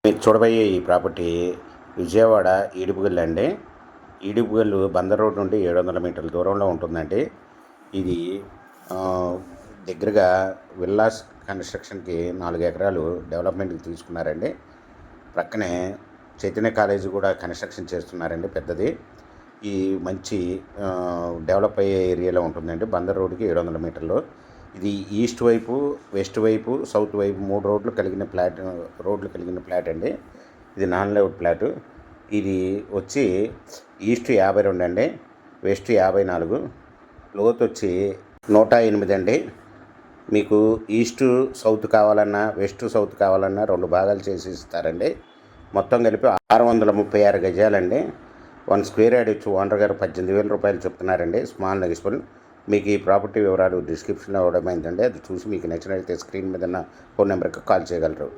మీరు చూడబోయే ఈ ప్రాపర్టీ విజయవాడ ఈడుపుగల్లు అండి. ఈడుపుగల్లు బందర్ రోడ్ నుండి 700 మీటర్ల దూరంలో ఉంటుందండి. ఇది దగ్గరగా విల్లాస్ కన్స్ట్రక్షన్కి 4 ఎకరాలు డెవలప్మెంట్కి తీసుకున్నారండి. ప్రక్కనే చైతన్య కాలేజీ కూడా కన్స్ట్రక్షన్ చేస్తున్నారండి పెద్దది. ఈ మంచి డెవలప్ అయ్యే ఏరియాలో ఉంటుందండి. బందర్ రోడ్డుకి 700 మీటర్లు. ఇది ఈస్ట్ వైపు, వెస్ట్ వైపు, సౌత్ వైపు 3 రోడ్లు కలిగిన ఫ్లాట్ అండి. ఇది నాన్ లేఅవుట్ ఫ్లాటు. ఇది వచ్చి ఈస్ట్ 52 అండి, వెస్ట్ 54, లోతు వచ్చి 108 అండి. మీకు ఈస్ట్ సౌత్ కావాలన్నా, వెస్ట్ సౌత్ కావాలన్నా 2 భాగాలు చేసి ఇస్తారండి. మొత్తం కలిపి 636 గజాలండి. 1 స్క్వేర్ యార్డ్ వచ్చి ఓనర్ గారు 18,000 రూపాయలు చెప్తున్నారండి. స్మాల్ నెగిస్బుల్. మీకు ఈ ప్రాపర్టీ వివరాలు డిస్క్రిప్షన్లో ఇవ్వడమైందండి. అది చూసి మీకు నచ్చినట్లయితే స్క్రీన్ మీద ఉన్న ఫోన్ నెంబర్కి కాల్ చేయగలరు.